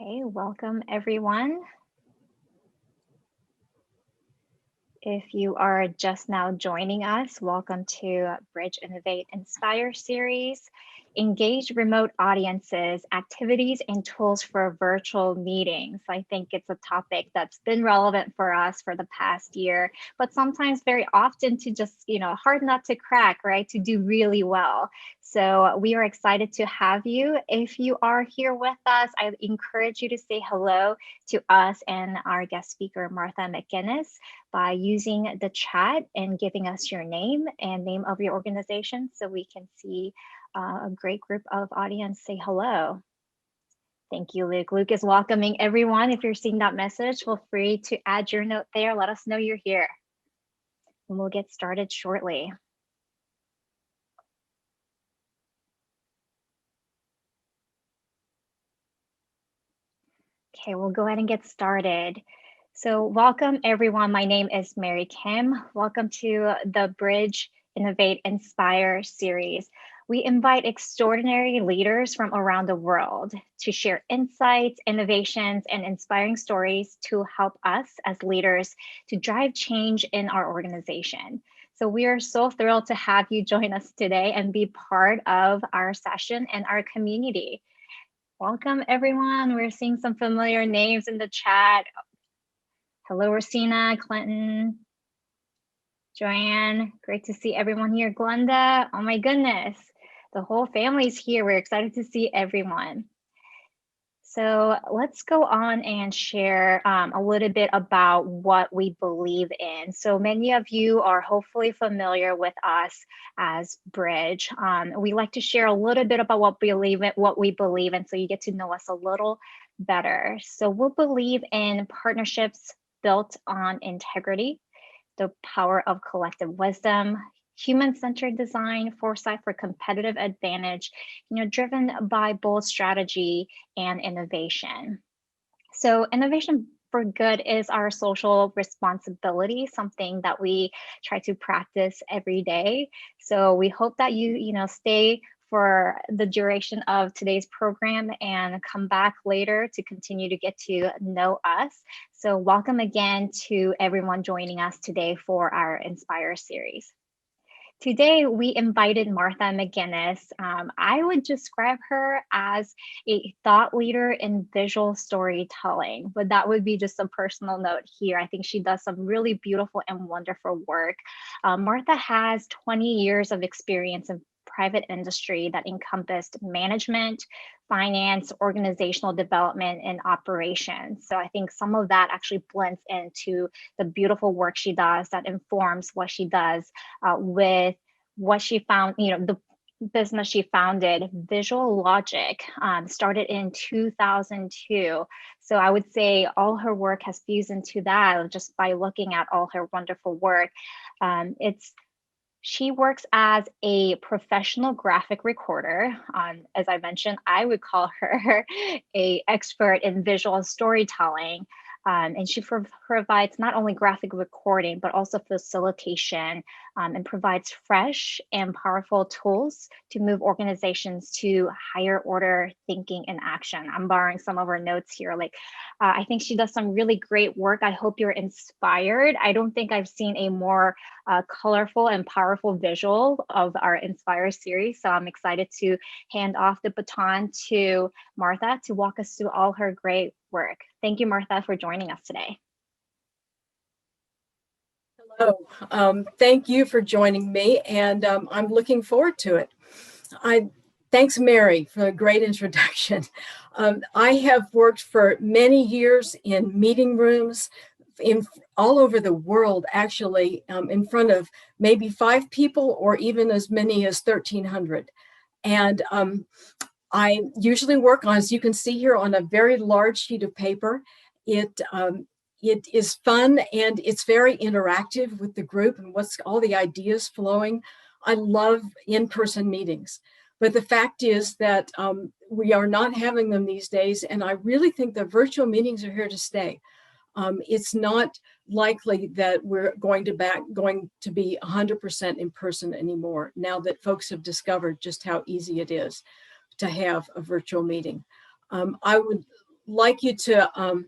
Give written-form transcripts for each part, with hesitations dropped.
Okay, welcome everyone. If you are just now joining us, welcome to Bridge Innovate Inspire series. Engage remote audiences, activities and tools for virtual meetings. I think it's a topic that's been relevant for us for the past year, but sometimes very often to just, hard nut to crack, right? To do really well. So we are excited to have you. If you are here with us, I encourage you to say hello to us and our guest speaker, Martha McGinnis, by using the chat and giving us your name and name of your organization so we can see a great group of audience say hello. Thank you, Luke. Luke is welcoming everyone. If you're seeing that message, feel free to add your note there. Let us know you're here. And we'll get started shortly. Okay, we'll go ahead and get started. So welcome everyone. My name is Mary Kim. Welcome to the Bridge Innovate Inspire series. We invite extraordinary leaders from around the world to share insights, innovations, and inspiring stories to help us as leaders to drive change in our organization. So we are so thrilled to have you join us today and be part of our session and our community. Welcome everyone. We're seeing some familiar names in the chat. Hello, Rosina, Clinton, Joanne. Great to see everyone here. Glenda, oh my goodness. The whole family's here. We're excited to see everyone. So let's go on and share a little bit about what we believe in. So many of you are hopefully familiar with us as Bridge. We like to share a little bit about what we believe in, so you get to know us a little better. So we'll believe in partnerships built on integrity, the power of collective wisdom, human-centered design, foresight for competitive advantage, driven by bold strategy and innovation. So innovation for good is our social responsibility, something that we try to practice every day. So we hope that you stay for the duration of today's program and come back later to continue to get to know us. So welcome again to everyone joining us today for our Inspire series. Today, we invited Martha McGinnis. I would describe her as a thought leader in visual storytelling, but that would be just a personal note here. I think she does some really beautiful and wonderful work. Martha has 20 years of experience in private industry that encompassed management, finance, organizational development, and operations. So I think some of that actually blends into the beautiful work she does that informs what she does with what she found, the business she founded, Visual Logic, started in 2002. So I would say all her work has fused into that just by looking at all her wonderful work. She works as a professional graphic recorder. As I mentioned, I would call her an expert in visual storytelling. And she provides not only graphic recording, but also facilitation, and provides fresh and powerful tools to move organizations to higher order thinking and action. I'm borrowing some of her notes here. I think she does some really great work. I hope you're inspired. I don't think I've seen a more colorful and powerful visual of our Inspire series. So I'm excited to hand off the baton to Martha to walk us through all her great work. Thank you, Martha, for joining us today. Hello, thank you for joining me, and I'm looking forward to it. Thanks, Mary, for a great introduction. I have worked for many years in meeting rooms all over the world, actually, in front of maybe 5 people or even as many as 1,300. And I usually work on, as you can see here, on a very large sheet of paper. It is fun and it's very interactive with the group and what's all the ideas flowing. I love in-person meetings, but the fact is that we are not having them these days, and I really think the virtual meetings are here to stay. It's not likely that we're going to be 100% in person anymore, now that folks have discovered just how easy it is to have a virtual meeting. I would like you to, I'm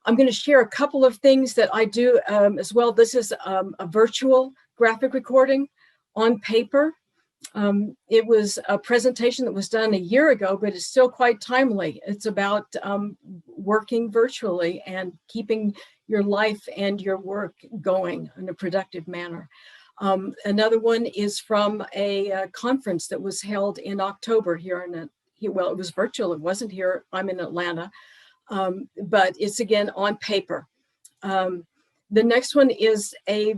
going to share a couple of things that I do as well. This is a virtual graphic recording on paper. It was a presentation that was done a year ago, but it's still quite timely. It's about working virtually and keeping your life and your work going in a productive manner. Another one is from a conference that was held in October here in, well, it was virtual. It wasn't here. I'm in Atlanta, but it's again on paper. The next one is a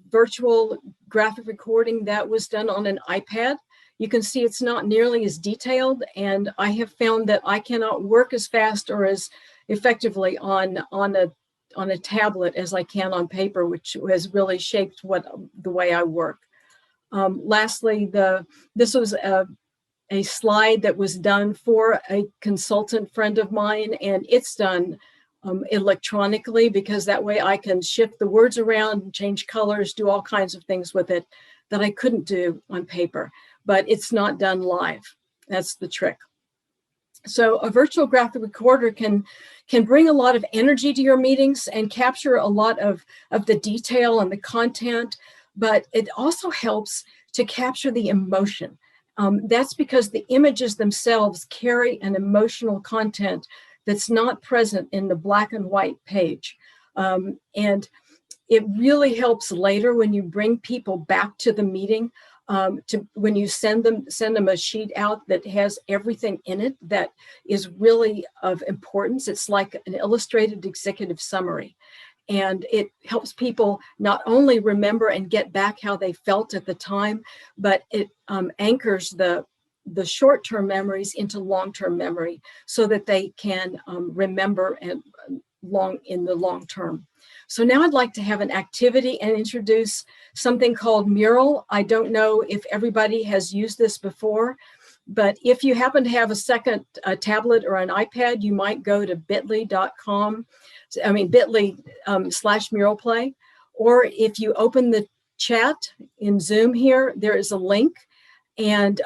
virtual graphic recording that was done on an iPad. You can see it's not nearly as detailed, and I have found that I cannot work as fast or as effectively on a tablet as I can on paper, which has really shaped the way I work. Lastly, this was a slide that was done for a consultant friend of mine, and it's done electronically, because that way I can shift the words around, change colors, do all kinds of things with it that I couldn't do on paper, but it's not done live. That's the trick. So a virtual graphic recorder can bring a lot of energy to your meetings and capture a lot of the detail and the content, but it also helps to capture the emotion. That's because the images themselves carry an emotional content that's not present in the black and white page. And it really helps later when you bring people back to the meeting, when you send them a sheet out that has everything in it that is really of importance. It's like an illustrated executive summary. And it helps people not only remember and get back how they felt at the time, but it anchors the short-term memories into long-term memory so that they can remember and in the long term. So now I'd like to have an activity and introduce something called Mural. I don't know if everybody has used this before, but if you happen to have a second tablet or an iPad, you might go to bit.ly.com, bit.ly/muralplay. Or if you open the chat in Zoom here, there is a link, and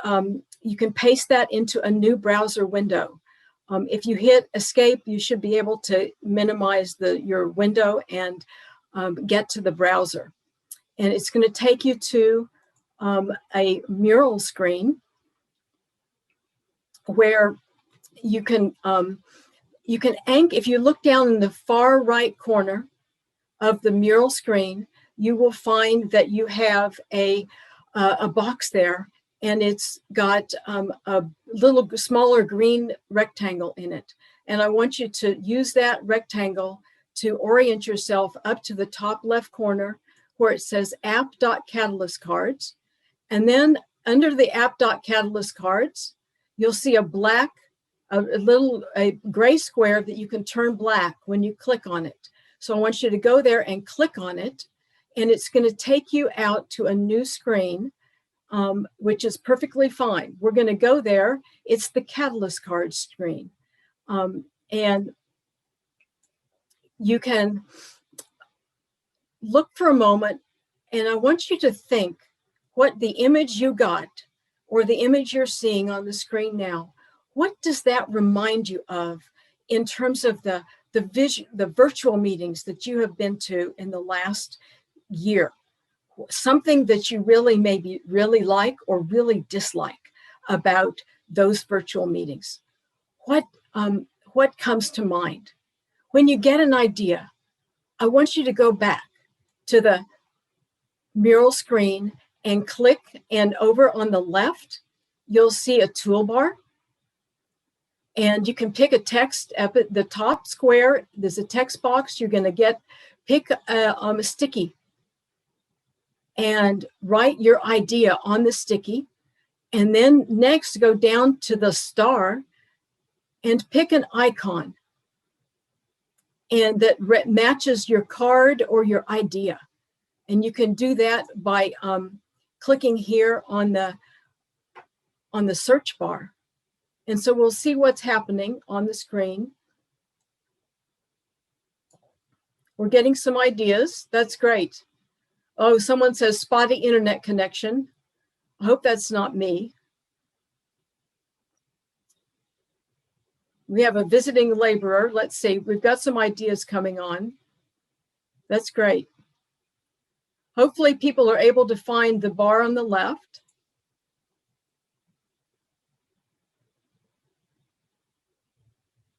you can paste that into a new browser window. If you hit escape, you should be able to minimize your window and get to the browser. And it's going to take you to a mural screen where you can if you look down in the far right corner of the mural screen, you will find that you have a box there, and it's got a little smaller green rectangle in it. And I want you to use that rectangle to orient yourself up to the top left corner where it says app.catalyst cards. And then under the app.catalyst cards, you'll see a gray square that you can turn black when you click on it. So I want you to go there and click on it, and it's going to take you out to a new screen, which is perfectly fine. We're going to go there. It's the Catalyst card screen. And you can look for a moment, and I want you to think what the image you got or the image you're seeing on the screen now, what does that remind you of in terms of the virtual meetings that you have been to in the last year? Something that you maybe really like or really dislike about those virtual meetings. What comes to mind? When you get an idea, I want you to go back to the mural screen and click, and over on the left, you'll see a toolbar. And you can pick a text up at the top square. There's a text box. You're going to pick a sticky and write your idea on the sticky. And then next, go down to the star and pick an icon, and that matches your card or your idea. And you can do that by clicking here on the search bar. And so we'll see what's happening on the screen. We're getting some ideas. That's great. Oh, someone says spotty internet connection. I hope that's not me. We have a visiting laborer. Let's see, we've got some ideas coming on. That's great. Hopefully people are able to find the bar on the left.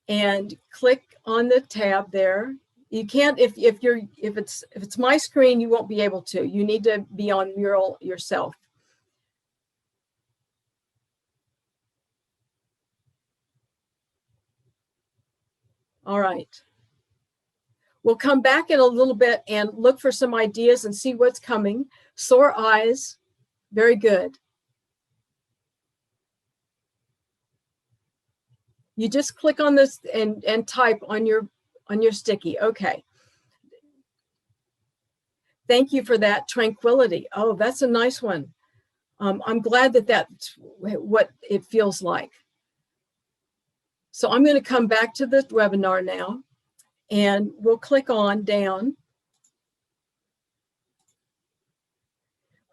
And click on the tab there. You can't, if it's my screen, you won't be able to. You need to be on Mural yourself. All right. We'll come back in a little bit and look for some ideas and see what's coming. Sore eyes, very good. You just click on this and type on your sticky. Okay. Thank you for that. Tranquility. Oh, that's a nice one. I'm glad that that's what it feels like. So I'm going to come back to the webinar now, and we'll click on down.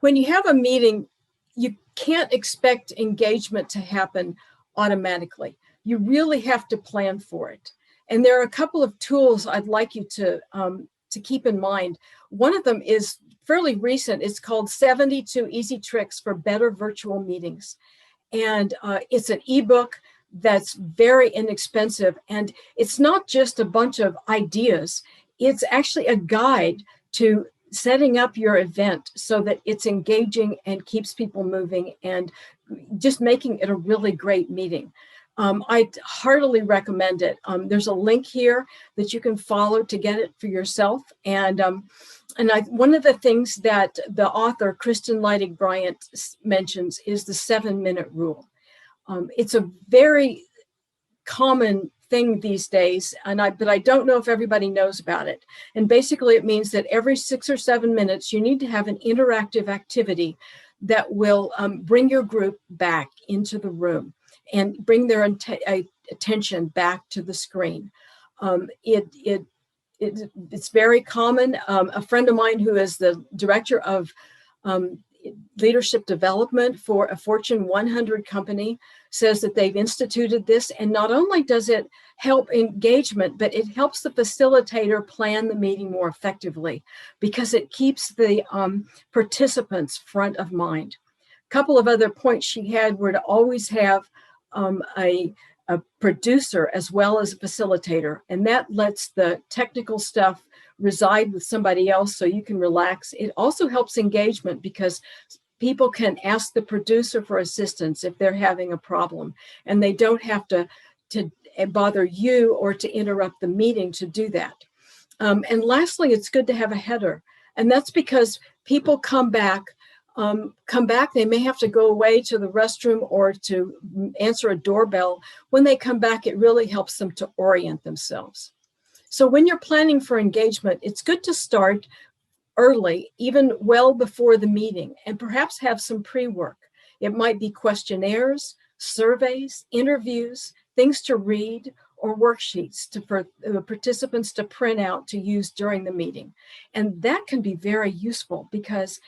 When you have a meeting, you can't expect engagement to happen automatically. You really have to plan for it. And there are a couple of tools I'd like you to keep in mind. One of them is fairly recent. It's called 72 Easy Tricks for Better Virtual Meetings. And it's an ebook that's very inexpensive. And it's not just a bunch of ideas. It's actually a guide to setting up your event so that it's engaging and keeps people moving and just making it a really great meeting. I heartily recommend it. There's a link here that you can follow to get it for yourself. And one of the things that the author, Kristen Leidig Bryant, mentions is the 7-minute rule. It's a very common thing these days, but I don't know if everybody knows about it. And basically it means that every 6 or 7 minutes, you need to have an interactive activity that will bring your group back into the room and bring their attention back to the screen. It's very common. A friend of mine who is the director of leadership development for a Fortune 100 company says that they've instituted this, and not only does it help engagement, but it helps the facilitator plan the meeting more effectively because it keeps the participants front of mind. A couple of other points she had were to always have a producer as well as a facilitator, and that lets the technical stuff reside with somebody else so you can relax. It also helps engagement because people can ask the producer for assistance if they're having a problem, and they don't have to bother you or to interrupt the meeting to do that. And lastly, it's good to have a header, and that's because people come back, they may have to go away to the restroom or to answer a doorbell. When they come back, it really helps them to orient themselves. So when you're planning for engagement, it's good to start early, even well before the meeting, and perhaps have some pre-work. It might be questionnaires, surveys, interviews, things to read, or worksheets for the participants to print out to use during the meeting. And that can be very useful because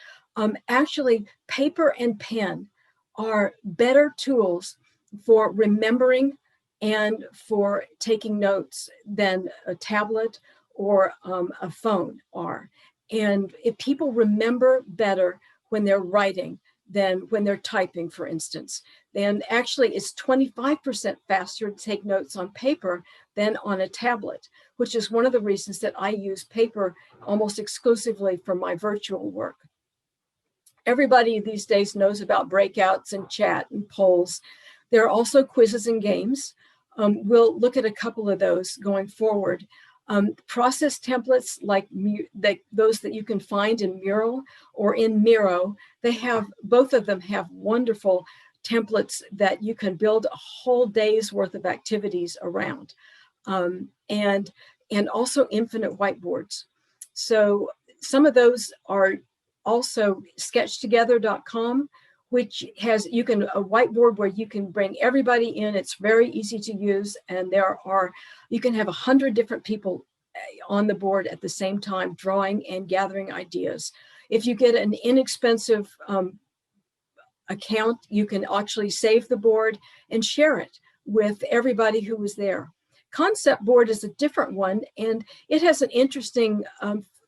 actually paper and pen are better tools for remembering and for taking notes than a tablet or a phone are. And if people remember better when they're writing than when they're typing, for instance, then actually it's 25% faster to take notes on paper than on a tablet, which is one of the reasons that I use paper almost exclusively for my virtual work. Everybody these days knows about breakouts and chat and polls. There are also quizzes and games. We'll look at a couple of those going forward. Process templates like those that you can find in Mural or in Miro, both of them have wonderful templates that you can build a whole day's worth of activities around, and also infinite whiteboards. So some of those are also sketchtogether.com, which has a whiteboard where you can bring everybody in. It's very easy to use, and you can have 100 different people on the board at the same time, drawing and gathering ideas. If you get an inexpensive account, you can actually save the board and share it with everybody who was there. Concept board is a different one, and it has an interesting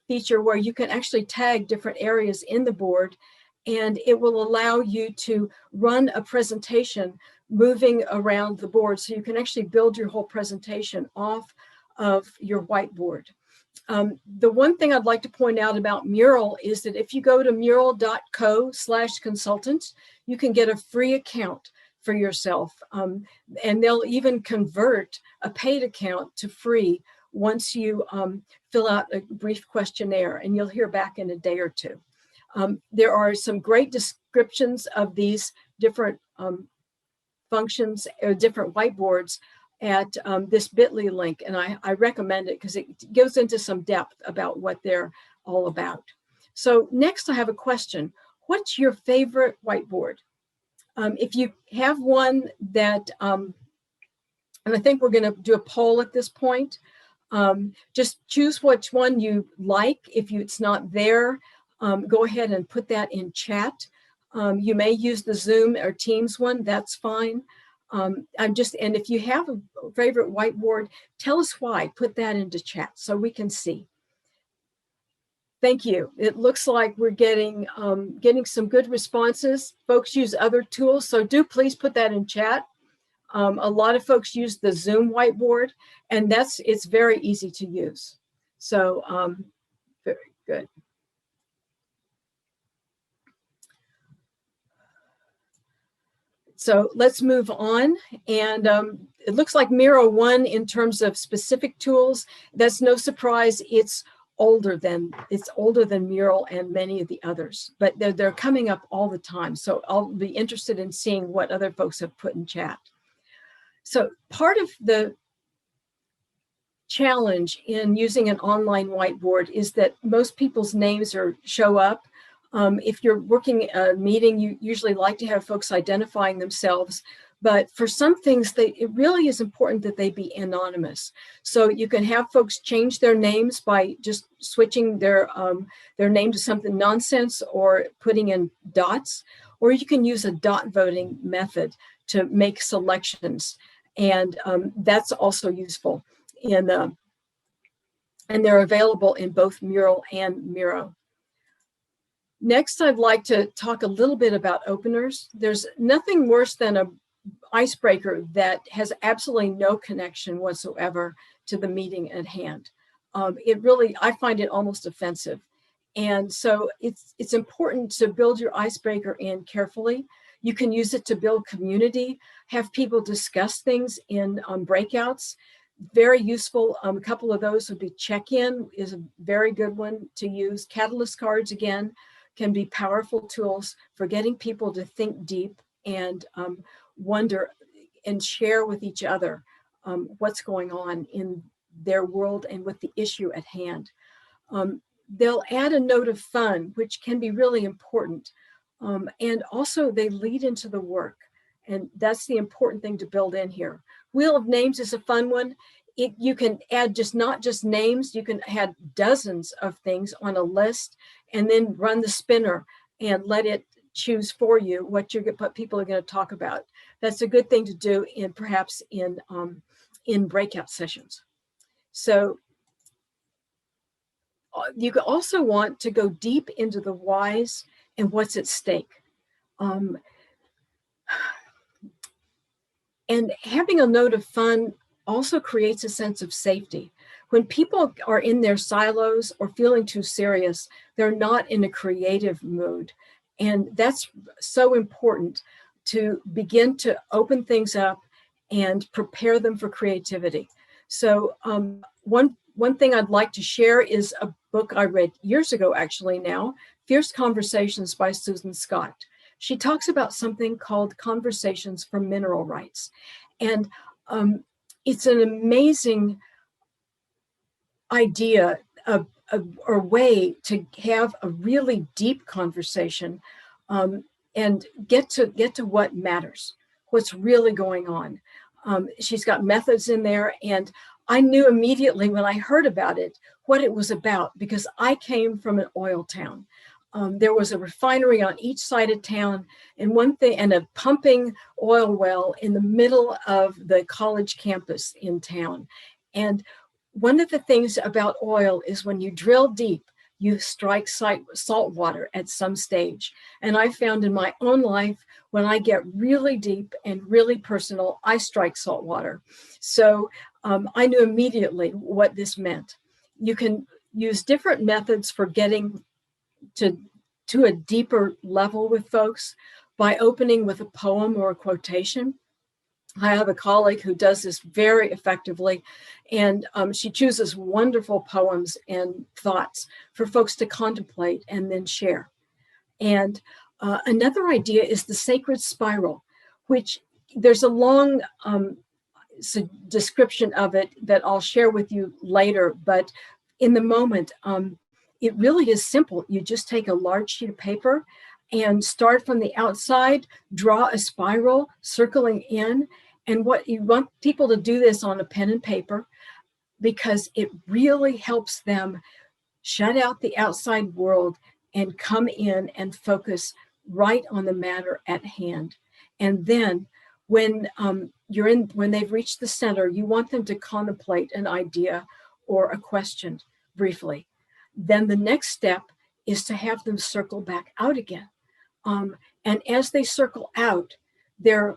feature where you can actually tag different areas in the board, and it will allow you to run a presentation moving around the board, so you can actually build your whole presentation off of your whiteboard. The one thing I'd like to point out about Mural is that if you go to mural.co/consultants, you can get a free account for yourself. And they'll even convert a paid account to free once you fill out a brief questionnaire, and you'll hear back in a day or two. There are some great descriptions of these different functions or different whiteboards at this bit.ly link, and I recommend it because it goes into some depth about what they're all about. So next I have a question. What's your favorite whiteboard? If you have one that, and I think we're going to do a poll at this point, just choose which one you like. If it's not there, go ahead and put that in chat. You may use the Zoom or Teams one, that's fine. And if you have a favorite whiteboard, tell us why. Put that into chat so we can see. Thank you. It looks like we're getting some good responses. Folks use other tools, so do please put that in chat. A lot of folks use the Zoom whiteboard, and it's very easy to use. So very good. So let's move on. And it looks like Miro won in terms of specific tools. That's no surprise. It's older than Mural and many of the others, but they're coming up all the time. So I'll be interested in seeing what other folks have put in chat. So part of the challenge in using an online whiteboard is that most people's names show up. If you're working a meeting, you usually like to have folks identifying themselves, but for some things, it really is important that they be anonymous. So you can have folks change their names by just switching their name to something nonsense or putting in dots, or you can use a dot voting method to make selections, and that's also useful. And they're available in both Mural and Miro. Next, I'd like to talk a little bit about openers. There's nothing worse than an icebreaker that has absolutely no connection whatsoever to the meeting at hand. I find it almost offensive. And so it's important to build your icebreaker in carefully. You can use it to build community, have people discuss things in breakouts. Very useful. A couple of those would be check-in is a very good one to use. Catalyst cards, again, can be powerful tools for getting people to think deep and wonder and share with each other what's going on in their world and with the issue at hand. They'll add a note of fun, which can be really important. And also they lead into the work. And that's the important thing to build in here. Wheel of Names is a fun one. You can add not just names, you can add dozens of things on a list and then run the spinner and let it choose for you what people are going to talk about. That's a good thing to do perhaps in breakout sessions. So you could also want to go deep into the whys and what's at stake. And having a note of fun also creates a sense of safety. When people are in their silos or feeling too serious, they're not in a creative mood. And that's so important to begin to open things up and prepare them for creativity. So one thing I'd like to share is a book I read years ago, actually now, Fierce Conversations by Susan Scott. She talks about something called Conversations for Mineral Rights. And it's an amazing idea or way to have a really deep conversation and get to what matters, what's really going on. She's got methods in there, and I knew immediately when I heard about it what it was about, because I came from an oil town. There was a refinery on each side of town, and a pumping oil well in the middle of the college campus in town. And one of the things about oil is when you drill deep, you strike salt water at some stage. And I found in my own life, when I get really deep and really personal, I strike salt water. So I knew immediately what this meant. You can use different methods for getting to a deeper level with folks by opening with a poem or a quotation. I have a colleague who does this very effectively, and she chooses wonderful poems and thoughts for folks to contemplate and then share. And another idea is the sacred spiral, which there's a long description of it that I'll share with you later, but in the moment, it really is simple. You just take a large sheet of paper and start from the outside, draw a spiral circling in. And what you want people to do this on a pen and paper, because it really helps them shut out the outside world and come in and focus right on the matter at hand. And then when when they've reached the center, you want them to contemplate an idea or a question briefly. Then the next step is to have them circle back out again. And as they circle out, their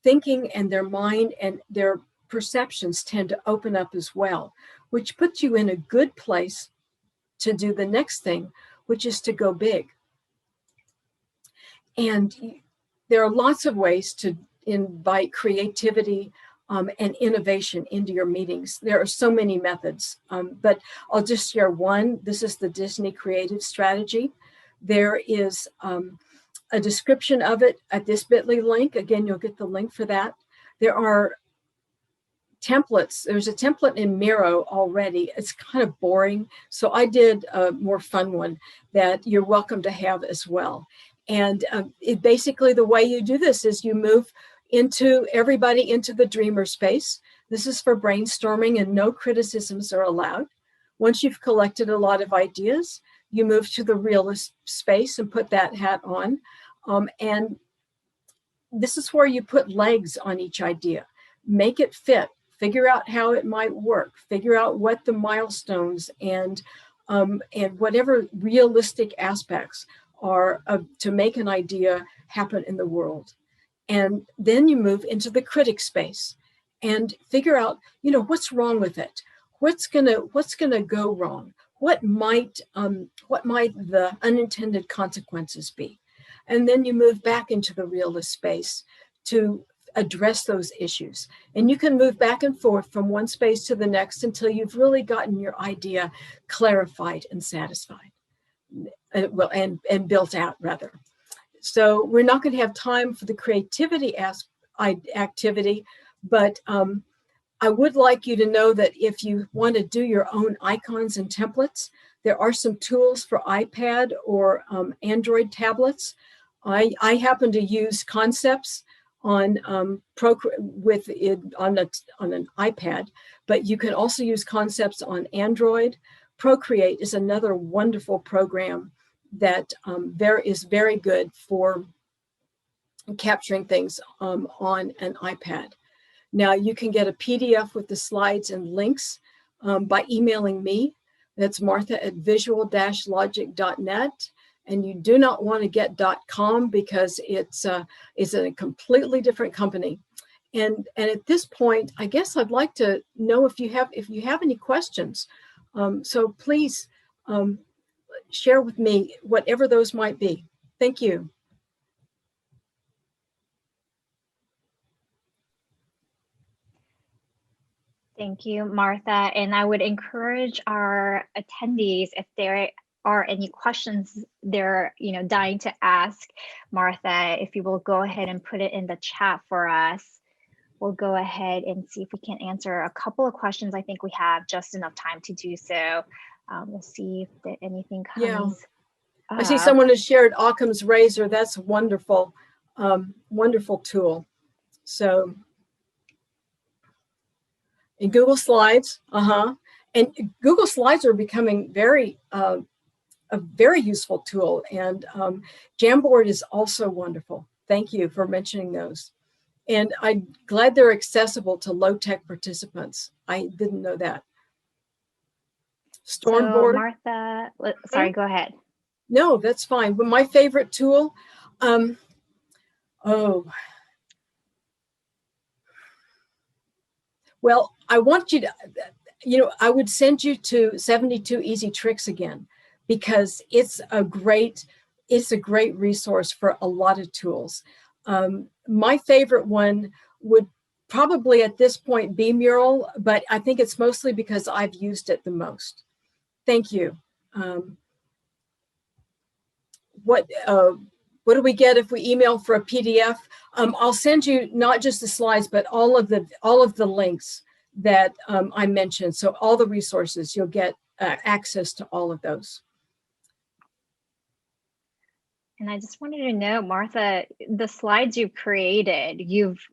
thinking and their mind and their perceptions tend to open up as well, which puts you in a good place to do the next thing, which is to go big. And there are lots of ways to invite creativity and innovation into your meetings. There are so many methods, but I'll just share one. This is the Disney Creative Strategy. There is a description of it at this bit.ly link. Again, you'll get the link for that. There are templates. There's a template in Miro already. It's kind of boring. So I did a more fun one that you're welcome to have as well. And it basically, the way you do this is you move everybody into the dreamer space. This is for brainstorming and no criticisms are allowed. Once you've collected a lot of ideas, you move to the realist space and put that hat on. And this is where you put legs on each idea. Make it fit. Figure out how it might work. Figure out what the milestones and whatever realistic aspects are to make an idea happen in the world. And then you move into the critic space and figure out, what's wrong with it? What's gonna go wrong? What might the unintended consequences be? And then you move back into the realist space to address those issues. And you can move back and forth from one space to the next until you've really gotten your idea clarified and satisfied, and built out rather. So we're not going to have time for the creativity activity, but I would like you to know that if you want to do your own icons and templates, there are some tools for iPad or Android tablets. I happen to use Concepts on an iPad, but you can also use Concepts on Android. Procreate is another wonderful program that is very good for capturing things on an iPad. Now you can get a PDF with the slides and links by emailing me. That's martha@visual-logic.net. And you do not want to get .com because it's a completely different company. And at this point, I guess I'd like to know if you have any questions. So please share with me whatever those might be. Thank you. Thank you, Martha. And I would encourage our attendees, if there are any questions they're dying to ask Martha, if you will go ahead and put it in the chat for us. We'll go ahead and see if we can answer a couple of questions. I think we have just enough time to do so. We'll see if anything comes. Yeah. I see someone has shared Occam's razor. That's wonderful, wonderful tool. So, in Google Slides, and Google Slides are becoming very a very useful tool. And Jamboard is also wonderful. Thank you for mentioning those. And I'm glad they're accessible to low-tech participants. I didn't know that. So Stormboard. Martha, sorry, go ahead. No, that's fine. But my favorite tool, well, I want you to, I would send you to 72 Easy Tricks again, because it's a great resource for a lot of tools. My favorite one would probably at this point be Mural, but I think it's mostly because I've used it the most. Thank you. What do we get if we email for a PDF? I'll send you not just the slides, but all of the links that I mentioned. So all the resources, you'll get access to all of those. And I just wanted to know, Martha, the slides you've created, you've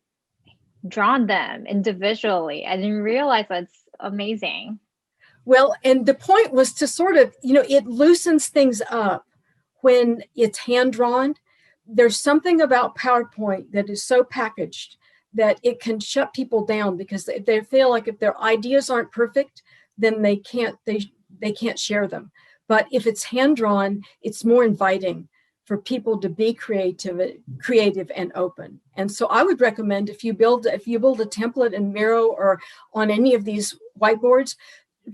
drawn them individually. I didn't realize that's amazing. Well, and the point was to sort of, it loosens things up when it's hand-drawn. There's something about PowerPoint that is so packaged that it can shut people down, because they feel like if their ideas aren't perfect, then they can't share them. But if it's hand-drawn, it's more inviting for people to be creative and open. And so I would recommend, if you build a template in Miro or on any of these whiteboards,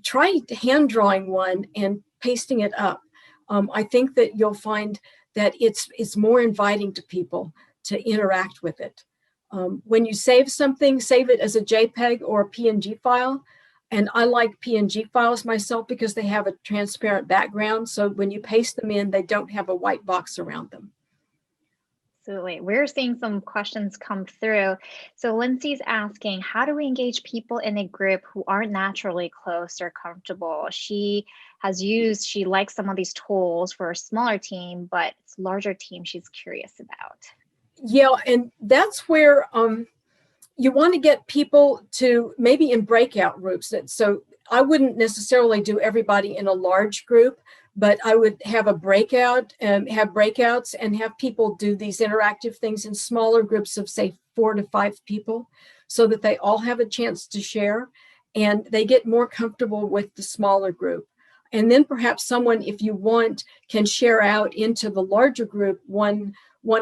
try hand drawing one and pasting it up. I think that you'll find that it's more inviting to people to interact with it. When you save something, save it as a JPEG or a PNG file. And I like PNG files myself because they have a transparent background. So when you paste them in, they don't have a white box around them. Absolutely. We're seeing some questions come through. So Lindsay's asking, how do we engage people in a group who aren't naturally close or comfortable? She likes some of these tools for a smaller team, but it's a larger team she's curious about. Yeah, and that's where you want to get people to maybe in breakout groups. So I wouldn't necessarily do everybody in a large group, but I would have a breakout and have breakouts and have people do these interactive things in smaller groups of, say, 4 to 5 people, so that they all have a chance to share and they get more comfortable with the smaller group. And then perhaps someone, if you want, can share out into the larger group one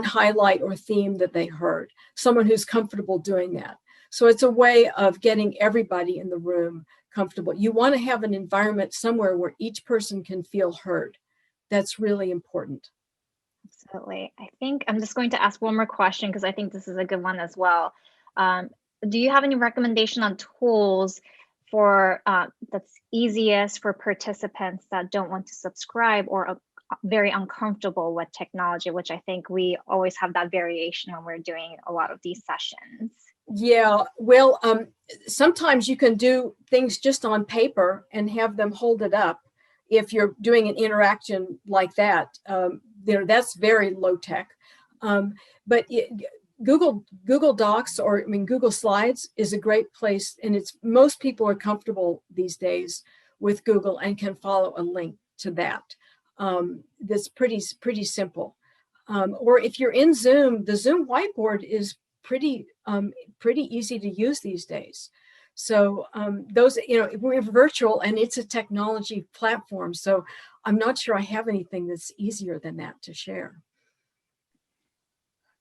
highlight or theme that they heard, someone who's comfortable doing that. So it's a way of getting everybody in the room comfortable. You want to have an environment somewhere where each person can feel heard. That's really important. Absolutely. I think I'm just going to ask one more question, because I think this is a good one as well. Do you have any recommendation on tools for that's easiest for participants that don't want to subscribe or are very uncomfortable with technology, which I think we always have that variation when we're doing a lot of these sessions? Yeah, well, sometimes you can do things just on paper and have them hold it up. If you're doing an interaction like that, that's very low tech. But Google Docs, or Google Slides is a great place, and most people are comfortable these days with Google and can follow a link to that. That's pretty simple. Or if you're in Zoom, the Zoom whiteboard is pretty easy to use these days. So those, we're virtual and it's a technology platform. So I'm not sure I have anything that's easier than that to share.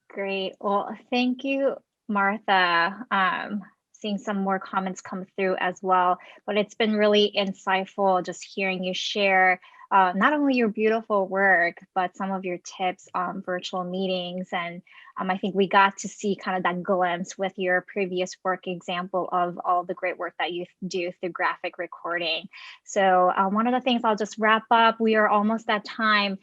Great. Well, thank you, Martha. Seeing some more comments come through as well, but it's been really insightful just hearing you share not only your beautiful work, but some of your tips on virtual meetings. And I think we got to see kind of that glimpse with your previous work example of all the great work that you do through graphic recording. So one of the things I'll just wrap up, we are almost at time.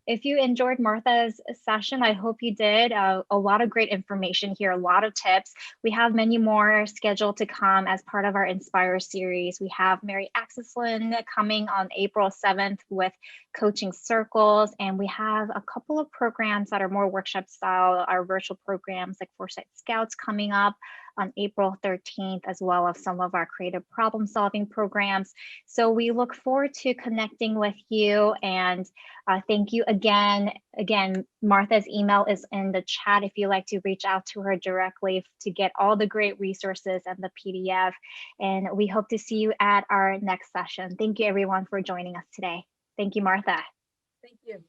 If you enjoyed Martha's session, I hope you did. A lot of great information here, a lot of tips. We have many more scheduled to come as part of our Inspire series. We have Mary Axelson coming on April 7th with coaching circles, and we have a couple of programs that are more workshop style, our virtual programs like Foresight Scouts coming up on April 13th, as well as some of our creative problem solving programs. So we look forward to connecting with you, and thank you again. Again, Martha's email is in the chat if you'd like to reach out to her directly to get all the great resources and the PDF. And we hope to see you at our next session. Thank you everyone for joining us today. Thank you, Martha. Thank you.